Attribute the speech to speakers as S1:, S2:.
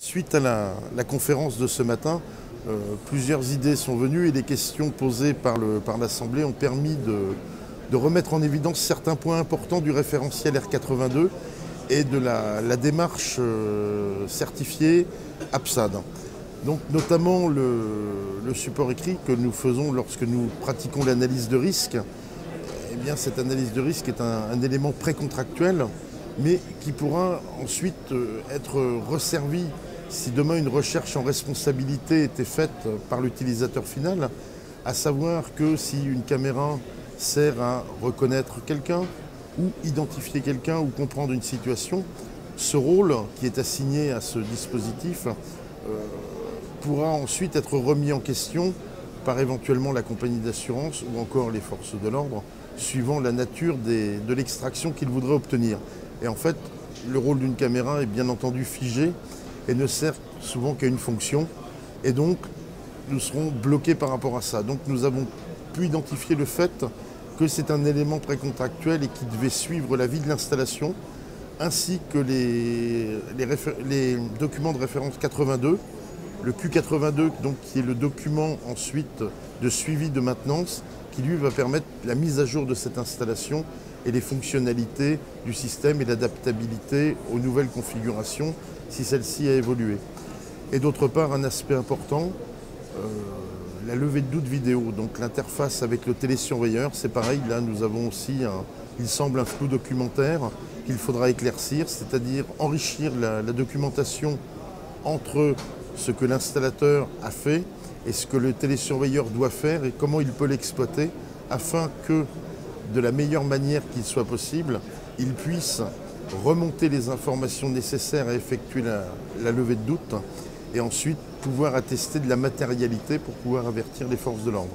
S1: Suite à la conférence de ce matin, plusieurs idées sont venues et les questions posées par l'Assemblée ont permis de remettre en évidence certains points importants du référentiel R82 et de la démarche certifiée APSAD. Donc notamment le support écrit que nous faisons lorsque nous pratiquons l'analyse de risque. Eh bien, cette analyse de risque est un élément précontractuel, mais qui pourra ensuite être resservi si demain une recherche en responsabilité était faite par l'utilisateur final, à savoir que si une caméra sert à reconnaître quelqu'un ou identifier quelqu'un ou comprendre une situation, ce rôle qui est assigné à ce dispositif pourra ensuite être remis en question par éventuellement la compagnie d'assurance ou encore les forces de l'ordre, suivant la nature de l'extraction qu'ils voudraient obtenir. Et en fait, le rôle d'une caméra est bien entendu figé et ne sert souvent qu'à une fonction. Et donc, nous serons bloqués par rapport à ça. Donc, nous avons pu identifier le fait que c'est un élément précontractuel et qui devait suivre la vie de l'installation, ainsi que les documents de référence 82, le Q82, donc, qui est le document ensuite de suivi de maintenance, qui lui va permettre la mise à jour de cette installation et les fonctionnalités du système et l'adaptabilité aux nouvelles configurations si celle-ci a évolué. Et d'autre part, un aspect important, la levée de doute vidéo, donc l'interface avec le télésurveilleur, c'est pareil, là nous avons aussi, il semble, un flou documentaire qu'il faudra éclaircir, c'est-à-dire enrichir la documentation entre ce que l'installateur a fait et ce que le télésurveilleur doit faire et comment il peut l'exploiter afin que, de la meilleure manière qu'il soit possible, il puisse remonter les informations nécessaires à effectuer la levée de doute et ensuite pouvoir attester de la matérialité pour pouvoir avertir les forces de l'ordre.